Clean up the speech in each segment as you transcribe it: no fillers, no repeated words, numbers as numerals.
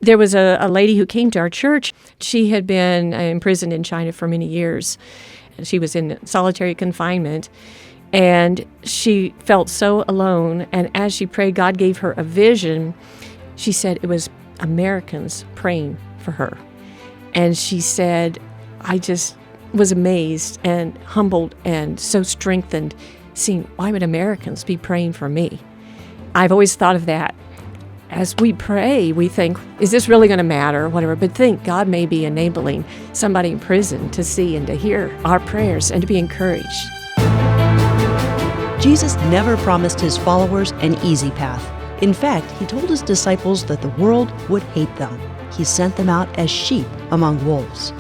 There was a lady who came to our church. She had been imprisoned in China for many years. She was in solitary confinement, and she felt so alone. And as she prayed, God gave her a vision. She said it was Americans praying for her. And she said, I just was amazed and humbled and so strengthened, seeing, why would Americans be praying for me? I've always thought of that. As we pray, we think, is this really going to matter or whatever? But think God may be enabling somebody in prison to see and to hear our prayers and to be encouraged. Jesus never promised his followers an easy path. In fact, he told his disciples that the world would hate them. He sent them out as sheep among wolves.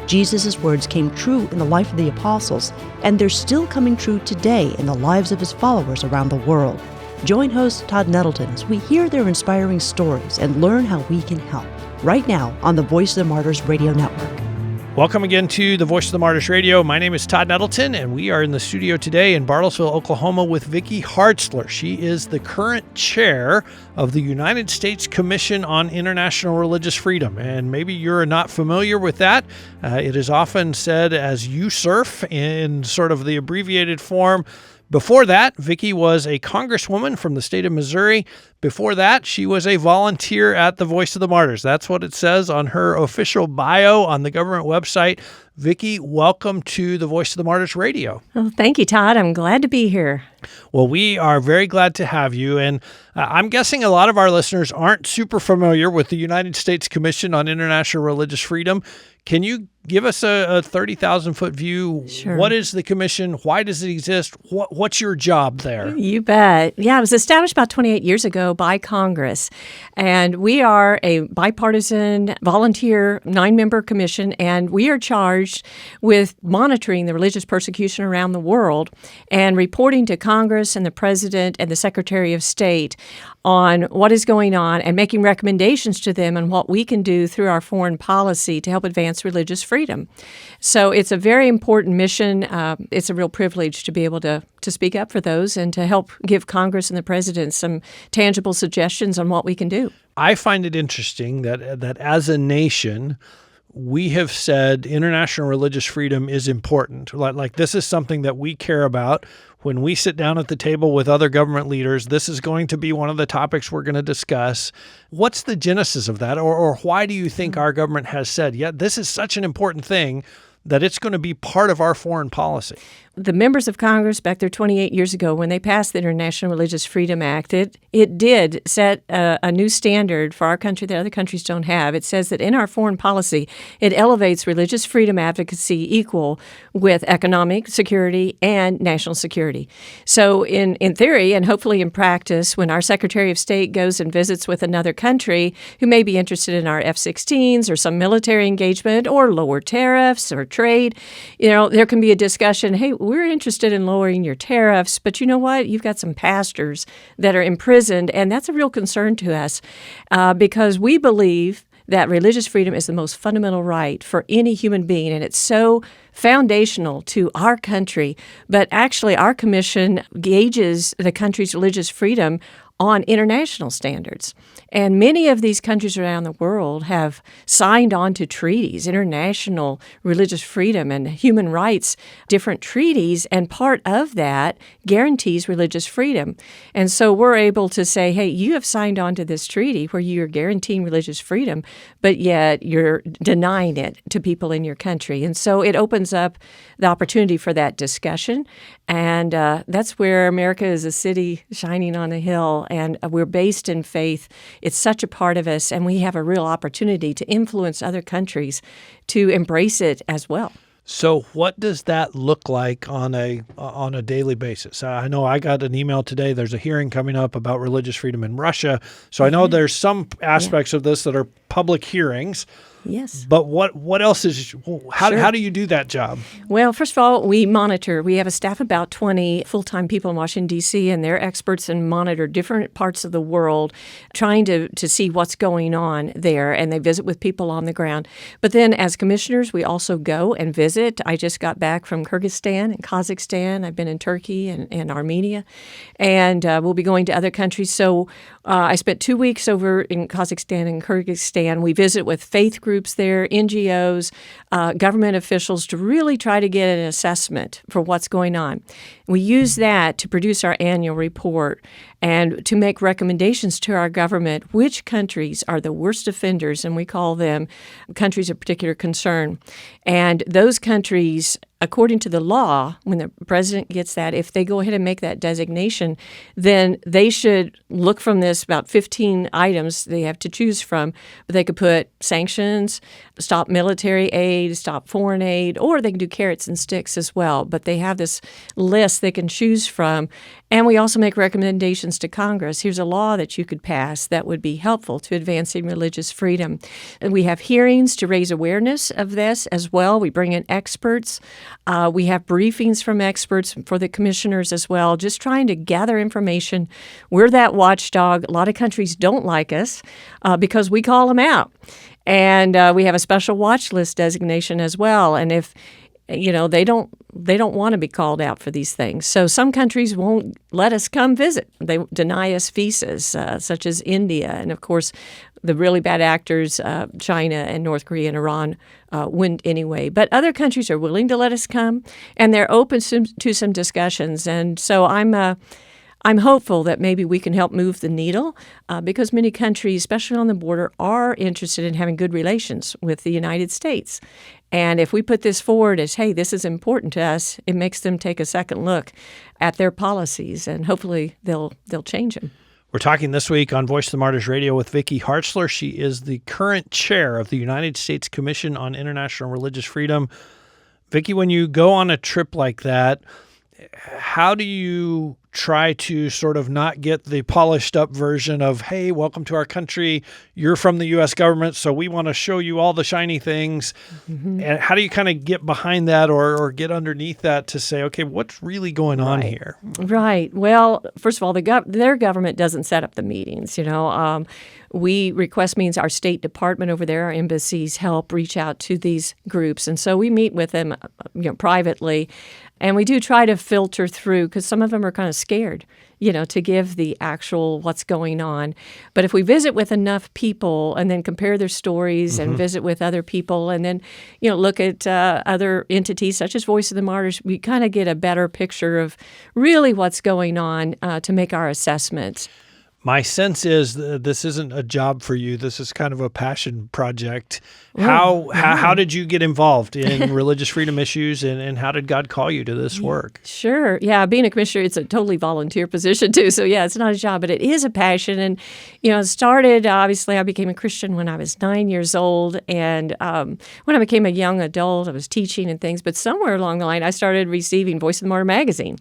Jesus' words came true in the life of the apostles, and they're still coming true today in the lives of his followers around the world. Join host Todd Nettleton as we hear their inspiring stories and learn how we can help. Right now on the Voice of the Martyrs Radio Network. Welcome again to the Voice of the Martyrs Radio. My name is Todd Nettleton, and we are in the studio today in Bartlesville, Oklahoma with Vicky Hartzler. She is the current chair of the United States Commission on International Religious Freedom. And maybe you're not familiar with that. It is often said as USCIRF in sort of the abbreviated form. Before that, Vicky was a congresswoman from the state of Missouri. Before that, she was a volunteer at the Voice of the Martyrs. That's what it says on her official bio on the government website. Vicky, welcome to the Voice of the Martyrs Radio. Oh, thank you, Todd. I'm glad to be here. Well, we are very glad to have you. And I'm guessing a lot of our listeners aren't super familiar with the United States Commission on International Religious Freedom. Can you give us a 30,000-foot view? Sure. What is the commission? Why does it exist? What's your job there? You bet. Yeah, it was established about 28 years ago by Congress. And we are a bipartisan, volunteer, 9-member commission, and we are charged with monitoring the religious persecution around the world and reporting to Congress and the President and the Secretary of State on what is going on and making recommendations to them on what we can do through our foreign policy to help advance religious freedom. So it's a very important mission. It's a real privilege to be able to speak up for those and to help give Congress and the President some tangible suggestions on what we can do. I find it interesting that as a nation, we have said international religious freedom is important. Like this is something that we care about. When we sit down at the table with other government leaders, this is going to be one of the topics we're going to discuss. What's the genesis of that? Or why do you think our government has said, yeah, this is such an important thing that it's going to be part of our foreign policy? The members of Congress back there 28 years ago, when they passed the International Religious Freedom Act, it did set a new standard for our country that other countries don't have. It says that in our foreign policy, it elevates religious freedom advocacy equal with economic security and national security. So in theory, and hopefully in practice, when our Secretary of State goes and visits with another country who may be interested in our F-16s or some military engagement or lower tariffs or trade, there can be a discussion, hey, we're interested in lowering your tariffs, but you know what? You've got some pastors that are imprisoned, and that's a real concern to us because we believe that religious freedom is the most fundamental right for any human being, and it's so foundational to our country. But actually, our commission gauges the country's religious freedom on international standards. And many of these countries around the world have signed on to treaties, international religious freedom and human rights, different treaties, and part of that guarantees religious freedom. And so we're able to say, hey, you have signed on to this treaty where you're guaranteeing religious freedom, but yet you're denying it to people in your country. And so it opens up the opportunity for that discussion. And that's where America is a city shining on a hill, and we're based in faith. It's such a part of us, and we have a real opportunity to influence other countries to embrace it as well. So what does that look like on a daily basis? I know I got an email today. There's a hearing coming up about religious freedom in Russia. So I know there's some aspects of this that are public hearings. Yes. But what else is, how Sure. do you do that job? Well, first of all, we monitor. We have a staff of about 20 full-time people in Washington, D.C., and they're experts and monitor different parts of the world, trying to see what's going on there, and they visit with people on the ground. But then as commissioners, we also go and visit. I just got back from Kyrgyzstan and Kazakhstan. I've been in Turkey and Armenia, and we'll be going to other countries. So I spent 2 weeks over in Kazakhstan and Kyrgyzstan. We visit with faith groups there, NGOs, government officials to really try to get an assessment for what's going on. We use that to produce our annual report and to make recommendations to our government which countries are the worst offenders, and we call them countries of particular concern. And those countries, according to the law, when the president gets that, if they go ahead and make that designation, then they should look from this about 15 items they have to choose from. But they could put sanctions, stop military aid, stop foreign aid, or they can do carrots and sticks as well. But they have this list they can choose from. And we also make recommendations to Congress. Here's a law that you could pass that would be helpful to advancing religious freedom. And we have hearings to raise awareness of this as well. We bring in experts. We have briefings from experts for the commissioners as well, just trying to gather information. We're that watchdog. A lot of countries don't like us because we call them out. And we have a special watch list designation as well. And if they don't want to be called out for these things. So some countries won't let us come visit. They deny us visas, such as India. And, of course, the really bad actors, China and North Korea and Iran, wouldn't anyway. But other countries are willing to let us come, and they're open to some discussions. And so I'm hopeful that maybe we can help move the needle because many countries, especially on the border, are interested in having good relations with the United States. And if we put this forward as, hey, this is important to us, it makes them take a second look at their policies, and hopefully they'll change them. We're talking this week on Voice of the Martyrs Radio with Vicky Hartzler. She is the current chair of the United States Commission on International Religious Freedom. Vicky, when you go on a trip like that, how do you try to sort of not get the polished up version of, hey, welcome to our country, you're from the U.S. government, so we want to show you all the shiny things. Mm-hmm. And how do you kind of get behind that or get underneath that to say, okay, what's really going on here? Right. Well, first of all, their government doesn't set up the meetings. We request means our State Department over there, our embassies help reach out to these groups. And so we meet with them privately. And we do try to filter through because some of them are kind of scared, to give the actual what's going on. But if we visit with enough people and then compare their stories and visit with other people and then, look at other entities such as Voice of the Martyrs, we kind of get a better picture of really what's going on to make our assessments. My sense is this isn't a job for you. This is kind of a passion project. How did you get involved in religious freedom issues, and how did God call you to this work? Sure. Yeah, being a commissioner, it's a totally volunteer position too. So yeah, it's not a job, but it is a passion. And, it started, obviously, I became a Christian when I was 9 years old. And when I became a young adult, I was teaching and things. But somewhere along the line, I started receiving Voice of the Martyr magazine.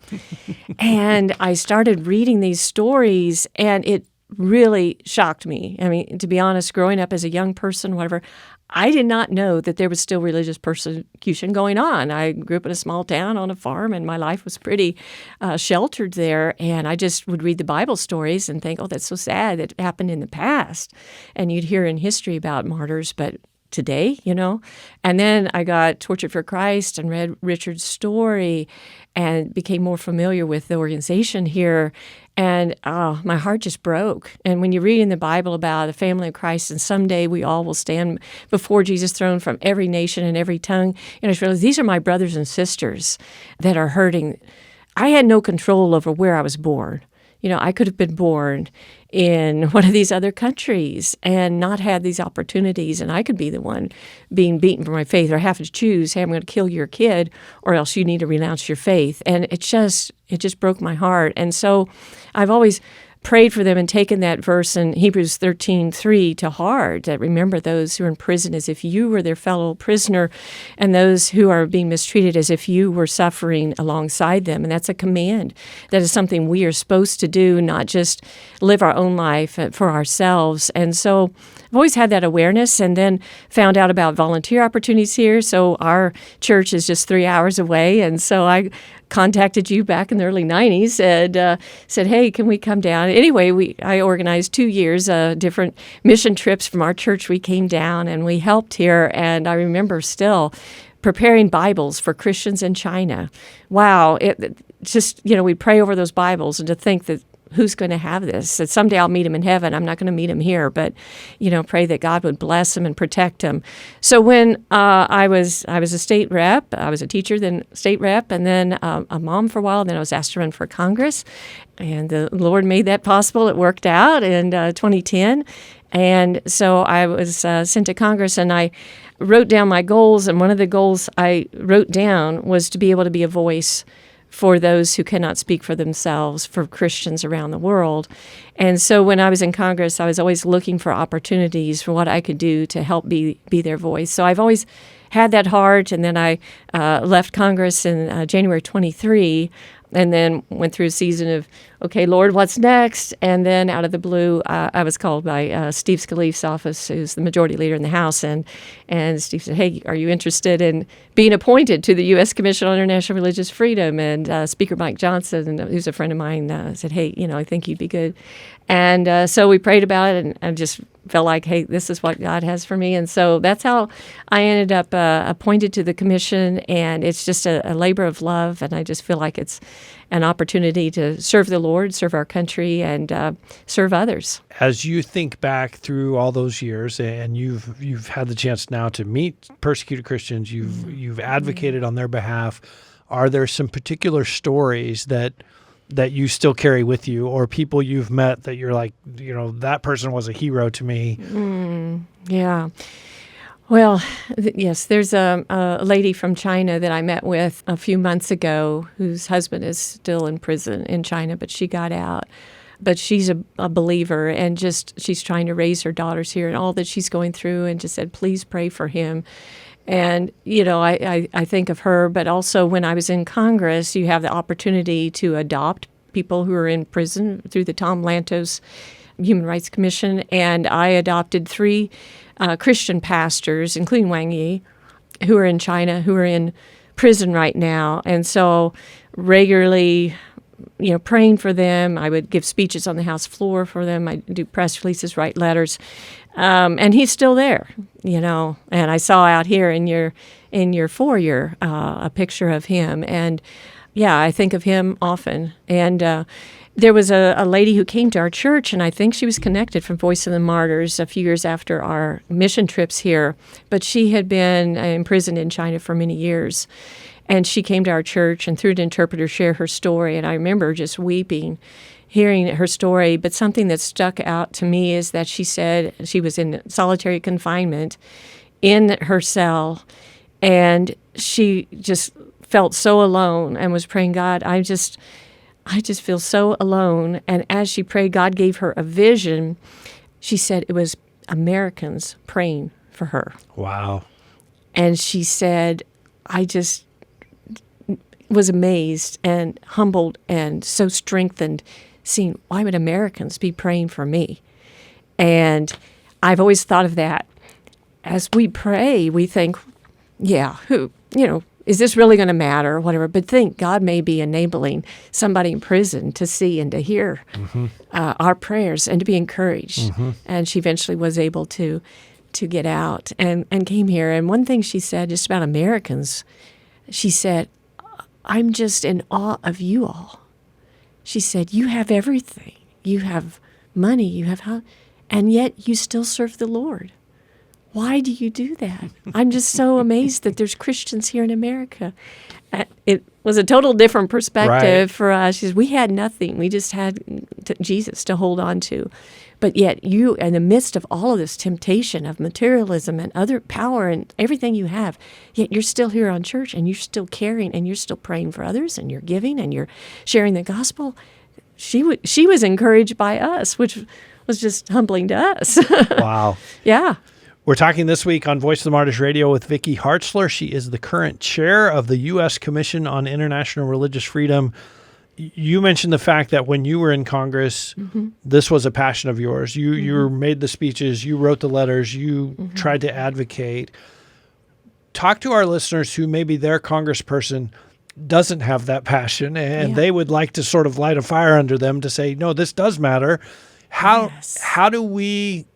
And I started reading these stories, and it really shocked me. I mean, to be honest, growing up as a young person, whatever, I did not know that there was still religious persecution going on. I grew up in a small town on a farm, and my life was pretty sheltered there. And I just would read the Bible stories and think, oh, that's so sad that happened in the past. And you'd hear in history about martyrs, but today, And then I got Tortured for Christ and read Richard's story and became more familiar with the organization here. And my heart just broke. And when you read in the Bible about the family of Christ and someday we all will stand before Jesus' throne from every nation and every tongue, I just realized these are my brothers and sisters that are hurting. I had no control over where I was born. I could have been born in one of these other countries and not had these opportunities, and I could be the one being beaten for my faith or have to choose, hey, I'm going to kill your kid or else you need to renounce your faith. And it just broke my heart. And so I've always prayed for them and taken that verse in Hebrews 13:3 to heart, that remember those who are in prison as if you were their fellow prisoner and those who are being mistreated as if you were suffering alongside them. And that's a command. That is something we are supposed to do, not just live our own life for ourselves. And so I've always had that awareness, and then found out about volunteer opportunities here. So our church is just 3 hours away, and so I contacted you back in the early 90s and said, hey, can we come down? Anyway, I organized 2 years, different mission trips from our church. We came down and we helped here, and I remember still preparing Bibles for Christians in China. Wow, it just, we pray over those Bibles, and to think that who's going to have this? That someday I'll meet him in heaven. I'm not going to meet him here, but, pray that God would bless him and protect him. So when I was a state rep, I was a teacher, then state rep, and then a mom for a while. Then I was asked to run for Congress, and the Lord made that possible. It worked out in 2010. And so I was sent to Congress, and I wrote down my goals, and one of the goals I wrote down was to be able to be a voice for those who cannot speak for themselves, for Christians around the world. And so when I was in Congress, I was always looking for opportunities for what I could do to help be their voice. So I've always had that heart, and then I left Congress in January 23, and then went through a season of, okay, Lord, what's next? And then out of the blue, I was called by Steve Scalise's office, who's the majority leader in the House, and Steve said, hey, are you interested in being appointed to the U.S. Commission on International Religious Freedom? And Speaker Mike Johnson, who's a friend of mine, said, hey, I think you'd be good. And so we prayed about it, and I just felt like, hey, this is what God has for me. And so that's how I ended up appointed to the commission, and it's just a labor of love, and I just feel like it's an opportunity to serve the Lord, serve our country, and serve others. As you think back through all those years, and you've had the chance now to meet persecuted Christians, you've advocated on their behalf, are there some particular stories that you still carry with you, or people you've met that you're like, that person was a hero to me? Yeah. Well, yes, there's a lady from China that I met with a few months ago whose husband is still in prison in China, but she got out. But she's a believer, and she's trying to raise her daughters here and all that she's going through, and just said, please pray for him. And, I think of her, but also when I was in Congress, you have the opportunity to adopt people who are in prison through the Tom Lantos Human Rights Commission, and I adopted 3 Christian pastors, including Wang Yi, who are in China, who are in prison right now. And so regularly, praying for them. I would give speeches on the House floor for them. I do press releases, write letters. And he's still there, and I saw out here in your foyer a picture of him. And yeah, I think of him often. And there was a lady who came to our church, and I think she was connected from Voice of the Martyrs a few years after our mission trips here, but she had been imprisoned in China for many years. And she came to our church and through an interpreter shared her story, and I remember just weeping hearing her story. But something that stuck out to me is that she said she was in solitary confinement in her cell, and she just felt so alone and was praying, God, I just feel so alone. And as she prayed, God gave her a vision. She said it was Americans praying for her. Wow. And she said, I just was amazed and humbled and so strengthened seeing, why would Americans be praying for me? And I've always thought of that. As we pray, we think, yeah, is this really going to matter or whatever? But think God may be enabling somebody in prison to see and to hear our prayers and to be encouraged. And she eventually was able to get out and came here. And one thing she said just about Americans, she said, I'm just in awe of you all. She said, you have everything. You have money, you have house, and yet you still serve the Lord. Why do you do that? I'm just so amazed that there's Christians here in America. It was a total different perspective for us. She said, we had nothing. We just had Jesus to hold on to. But yet you, in the midst of all of this temptation of materialism and other power and everything you have, yet you're still here on church and you're still caring and you're still praying for others and you're giving and you're sharing the gospel. She was encouraged by us, which was just humbling to us. Wow. Yeah. We're talking this week on Voice of the Martyrs Radio with Vicky Hartzler. She is the current chair of the U.S. Commission on International Religious Freedom. you mentioned the fact that when you were in Congress, this was a passion of yours. You made the speeches, you wrote the letters, you tried to advocate. Talk to our listeners who maybe their congressperson doesn't have that passion and they would like to sort of light a fire under them to say, no, this does matter. How do we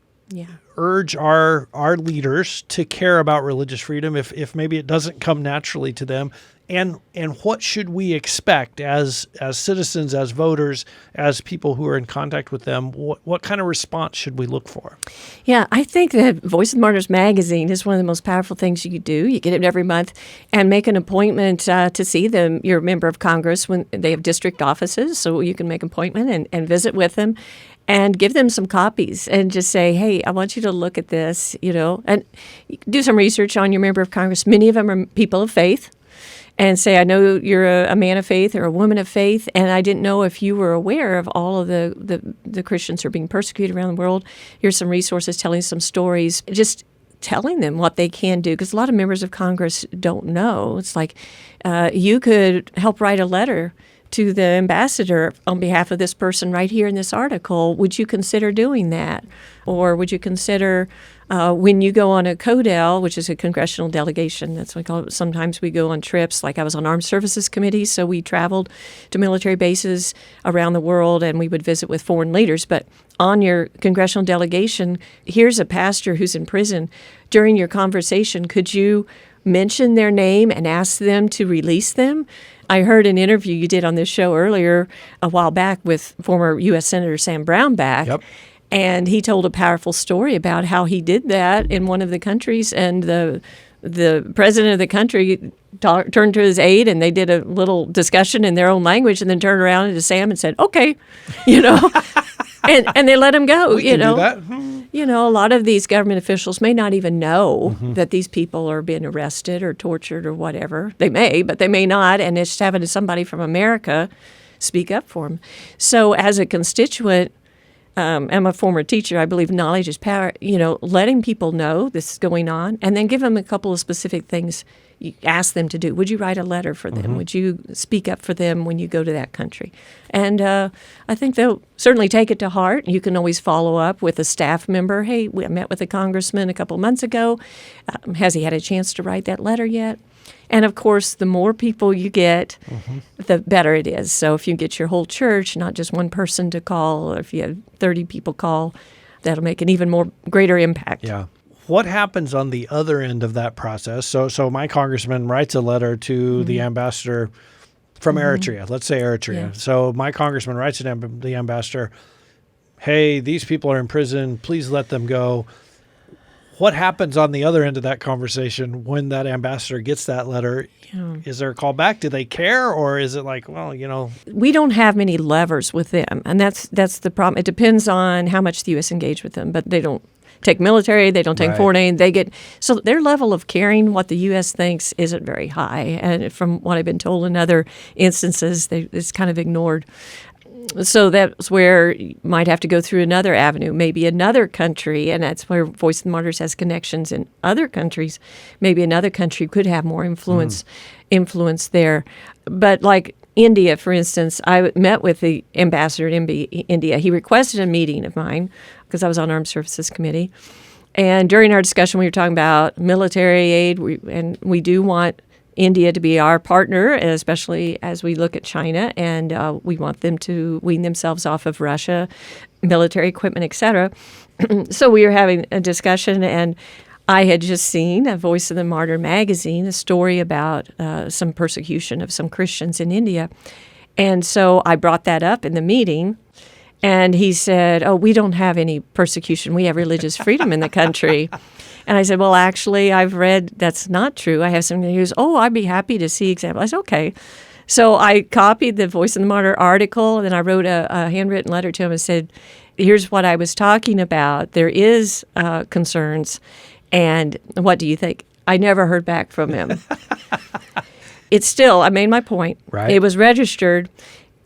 urge our leaders to care about religious freedom if maybe it doesn't come naturally to them? And what should we expect as citizens, as voters, as people who are in contact with them? What kind of response should we look for? Yeah, I think that Voice of the Martyrs magazine is one of the most powerful things you could do. You get it every month and make an appointment to see them, your member of Congress, when they have district offices. So you can make an appointment and visit with them and give them some copies and just say, hey, I want you to look at this, and do some research on your member of Congress. Many of them are people of faith. And say, I know you're a man of faith or a woman of faith, and I didn't know if you were aware of all of the Christians who are being persecuted around the world. Here's some resources, telling some stories, just telling them what they can do, because a lot of members of Congress don't know. It's like you could help write a letter to the ambassador on behalf of this person right here in this article. Would you consider doing that? Or would you consider when you go on a CODEL, which is a congressional delegation, that's what we call it. Sometimes we go on trips, like I was on Armed Services Committee, so we traveled to military bases around the world and we would visit with foreign leaders. But on your congressional delegation, here's a pastor who's in prison. During your conversation, could you mention their name and ask them to release them? I heard an interview you did on this show earlier a while back with former U.S. Senator Sam Brownback. Yep. And he told a powerful story about how he did that in one of the countries, and the president of the country turned to his aide, and they did a little discussion in their own language, and then turned around to Sam and said, "Okay," and they let him go. We can do that. A lot of these government officials may not even know that these people are being arrested or tortured or whatever. They may, but they may not, and it's just having somebody from America speak up for them. So as a constituent, I'm a former teacher. I believe knowledge is power. Letting people know this is going on, and then give them a couple of specific things you ask them to do. Would you write a letter for them? Would you speak up for them when you go to that country? And I think they'll certainly take it to heart. You can always follow up with a staff member. Hey, I met with a congressman a couple months ago. Has he had a chance to write that letter yet? And, of course, the more people you get, the better it is. So if you get your whole church, not just one person to call, or if you have 30 people call, that'll make an even more greater impact. Yeah. What happens on the other end of that process? So my congressman writes a letter to the ambassador from Eritrea. Let's say Eritrea. Yeah. So my congressman writes to the ambassador, hey, these people are in prison. Please let them go. What happens on the other end of that conversation when that ambassador gets that letter? Yeah. Is there a call back? Do they care? Or is it like, We don't have many levers with them, and that's the problem. It depends on how much the U.S. engage with them, but they don't take military, they don't take foreign aid. So their level of caring what the U.S. thinks isn't very high. And from what I've been told in other instances, it's kind of ignored. So that's where you might have to go through another avenue, maybe another country, and that's where Voice of the Martyrs has connections in other countries. Maybe another country could have more influence there. But like India, for instance, I met with the ambassador in India. He requested a meeting of mine because I was on Armed Services Committee. And during our discussion, we were talking about military aid, and we do want India to be our partner, especially as we look at China, and we want them to wean themselves off of Russia, military equipment, et cetera. So we were having a discussion, and I had just seen a Voice of the Martyr magazine, a story about some persecution of some Christians in India. And so I brought that up in the meeting, and he said, oh, we don't have any persecution. We have religious freedom in the country. And I said, well, actually, I've read that's not true. I have some news. Oh, I'd be happy to see examples. I said, okay. So I copied the Voice of the Martyr article, and then I wrote a handwritten letter to him and said, here's what I was talking about. There is concerns, and what do you think? I never heard back from him. It's still, I made my point. Right. It was registered,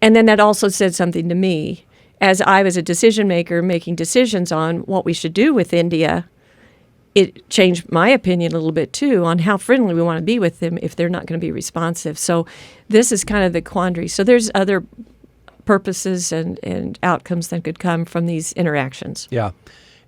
and then that also said something to me. As I was a decision maker making decisions on what we should do with India, it changed my opinion a little bit, too, on how friendly we want to be with them if they're not going to be responsive. So this is kind of the quandary. So there's other purposes and outcomes that could come from these interactions. Yeah.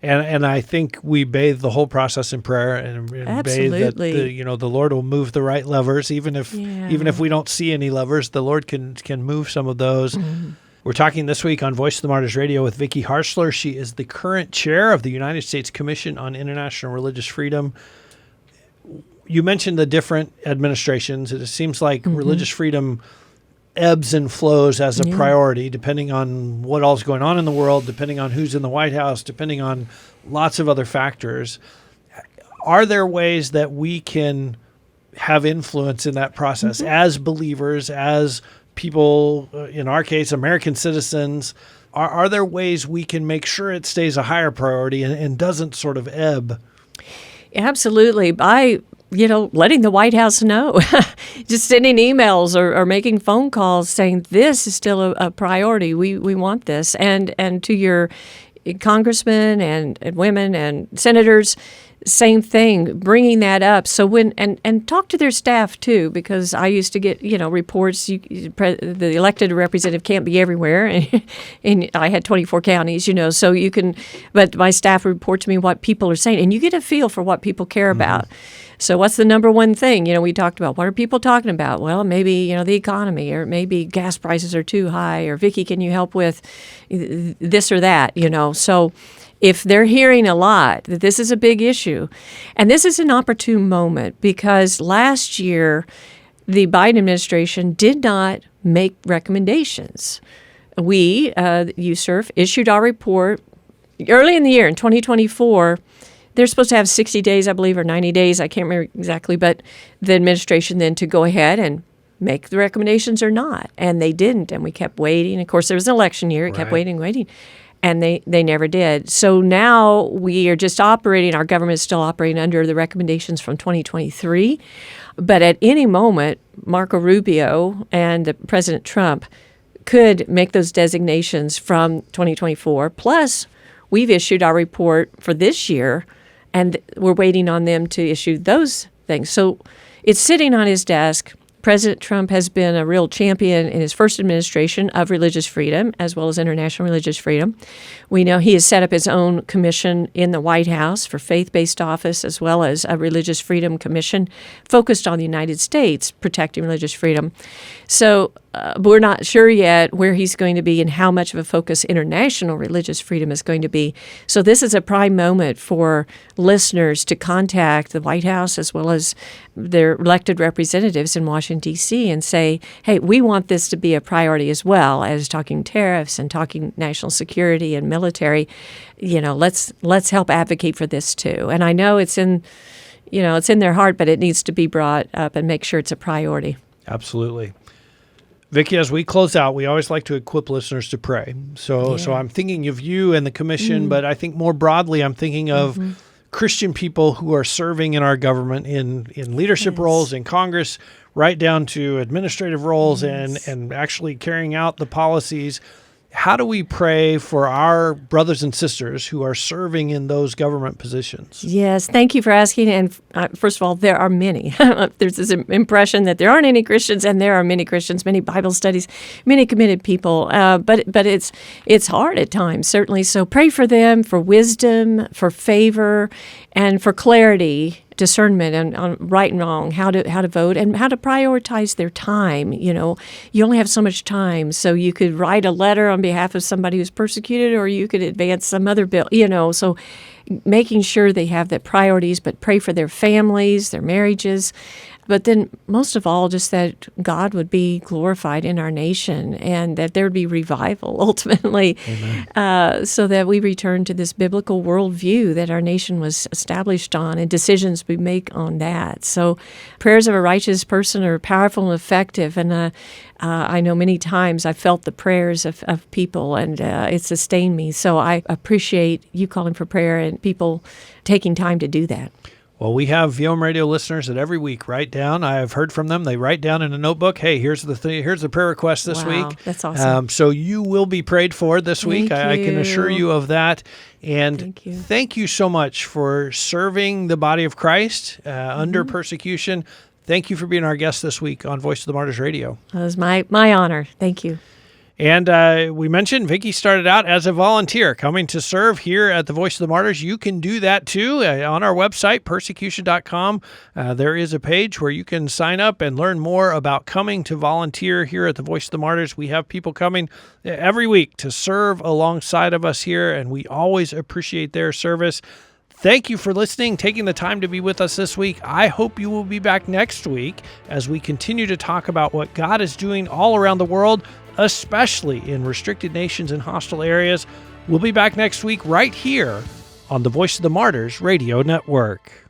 And I think we bathe the whole process in prayer and bathe that the Lord will move the right levers, even if we don't see any levers, the Lord can move some of those. Mm-hmm. We're talking this week on Voice of the Martyrs Radio with Vicky Hartzler. She is the current chair of the United States Commission on International Religious Freedom. You mentioned the different administrations. It seems like religious freedom ebbs and flows as a priority, depending on what all's going on in the world, depending on who's in the White House, depending on lots of other factors. Are there ways that we can have influence in that process as believers, as people, in our case, American citizens? Are there ways we can make sure it stays a higher priority and doesn't sort of ebb? Absolutely. By letting the White House know, just sending emails or making phone calls saying this is still a priority. We want this. And to your congressmen and women and senators, same thing, bringing that up. So and talk to their staff too, because I used to get reports. The elected representative can't be everywhere, and I had 24 counties. So you can, but my staff would report to me what people are saying, and you get a feel for what people care about. So what's the number one thing? We talked about, what are people talking about? Well, maybe, the economy, or maybe gas prices are too high, or Vicky, can you help with this or that? So if they're hearing a lot that this is a big issue, and this is an opportune moment because last year the Biden administration did not make recommendations. We, USCIRF, issued our report early in the year in 2024. They're supposed to have 60 days, I believe, or 90 days. I can't remember exactly, but the administration then to go ahead and make the recommendations or not. And they didn't, and we kept waiting. Of course, there was an election year. It kept waiting. And they never did. So now we are just operating, our government is still operating under the recommendations from 2023. But at any moment, Marco Rubio and President Trump could make those designations from 2024. Plus, we've issued our report for this year, and we're waiting on them to issue those things. So it's sitting on his desk. President Trump has been a real champion in his first administration of religious freedom as well as international religious freedom. We know he has set up his own commission in the White House for faith-based office as well as a religious freedom commission focused on the United States protecting religious freedom. So we're not sure yet where he's going to be and how much of a focus international religious freedom is going to be. So this is a prime moment for listeners to contact the White House as well as their elected representatives in Washington, D.C. and say, hey, we want this to be a priority as well as talking tariffs and talking national security and military. Let's help advocate for this too. And I know it's in their heart, but it needs to be brought up and make sure it's a priority. Absolutely. Vicky, as we close out, we always like to equip listeners to pray. So I'm thinking of you and the commission, but I think more broadly, I'm thinking of Christian people who are serving in our government in leadership roles in Congress, right down to administrative roles and actually carrying out the policies. How do we pray for our brothers and sisters who are serving in those government positions? Yes, thank you for asking. And first of all, there are many. There's this impression that there aren't any Christians, and there are many Christians, many Bible studies, many committed people. But it's hard at times, certainly. So pray for them, for wisdom, for favor, and for clarity, discernment on right and wrong, how to vote, and how to prioritize their time. You only have so much time, so you could write a letter on behalf of somebody who's persecuted, or you could advance some other bill. So making sure they have the priorities, but pray for their families, their marriages. But then most of all, just that God would be glorified in our nation and that there would be revival ultimately, so that we return to this biblical worldview that our nation was established on and decisions we make on that. So prayers of a righteous person are powerful and effective. And I know many times I felt the prayers of people, and it sustained me. So I appreciate you calling for prayer and people taking time to do that. Well, we have VOM Radio listeners that every week write down. I have heard from them. They write down in a notebook, hey, here's the prayer request this week. That's awesome. So you will be prayed for this week. I can assure you of that. And thank you so much for serving the body of Christ under persecution. Thank you for being our guest this week on Voice of the Martyrs Radio. It was my honor. Thank you. And we mentioned Vicky started out as a volunteer coming to serve here at the Voice of the Martyrs. You can do that too on our website, persecution.com. There is a page where you can sign up and learn more about coming to volunteer here at the Voice of the Martyrs. We have people coming every week to serve alongside of us here, and we always appreciate their service. Thank you for listening, taking the time to be with us this week. I hope you will be back next week as we continue to talk about what God is doing all around the world, especially in restricted nations and hostile areas. We'll be back next week right here on the Voice of the Martyrs Radio Network.